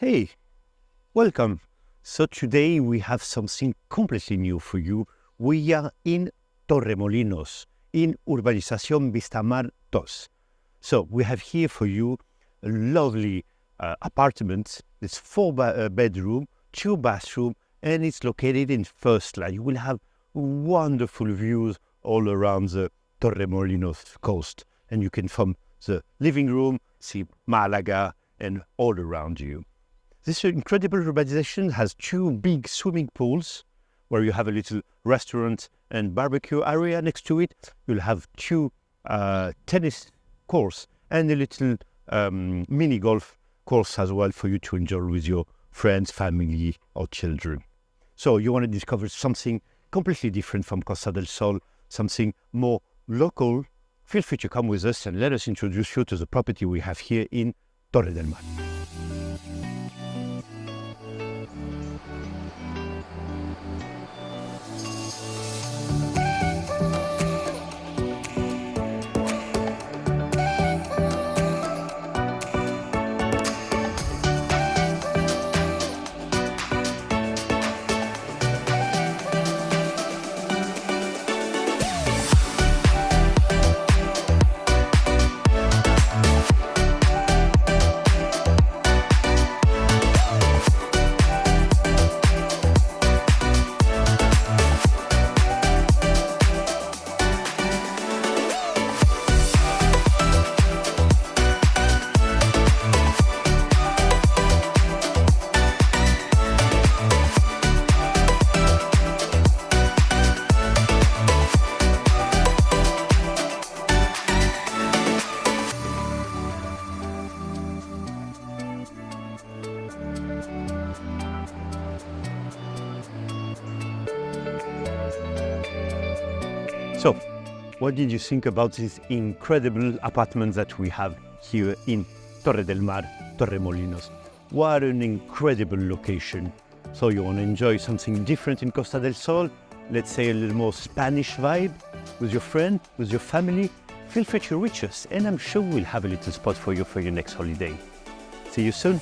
Hey, welcome. So today we have something completely new for you. We are in Torremolinos, in Urbanización Vistamar 2. So we have here for you a lovely apartment. It's four bedroom, two bathroom, and it's located in first line. You will have wonderful views all around the Torremolinos coast. And you can from the living room see Malaga and all around you. This incredible urbanization has two big swimming pools where you have a little restaurant and barbecue area next to it. You'll have two tennis courts and a little mini golf course as well for you to enjoy with your friends, family or children. So you want to discover something completely different from Costa del Sol, something more local. Feel free to come with us and let us introduce you to the property we have here in Torre del Mar. So, what did you think about this incredible apartment that we have here in Torre del Mar, Torremolinos? What an incredible location. So you want to enjoy something different in Costa del Sol, let's say a little more Spanish vibe with your friend, with your family, feel free to reach us and I'm sure we'll have a little spot for you for your next holiday. See you soon.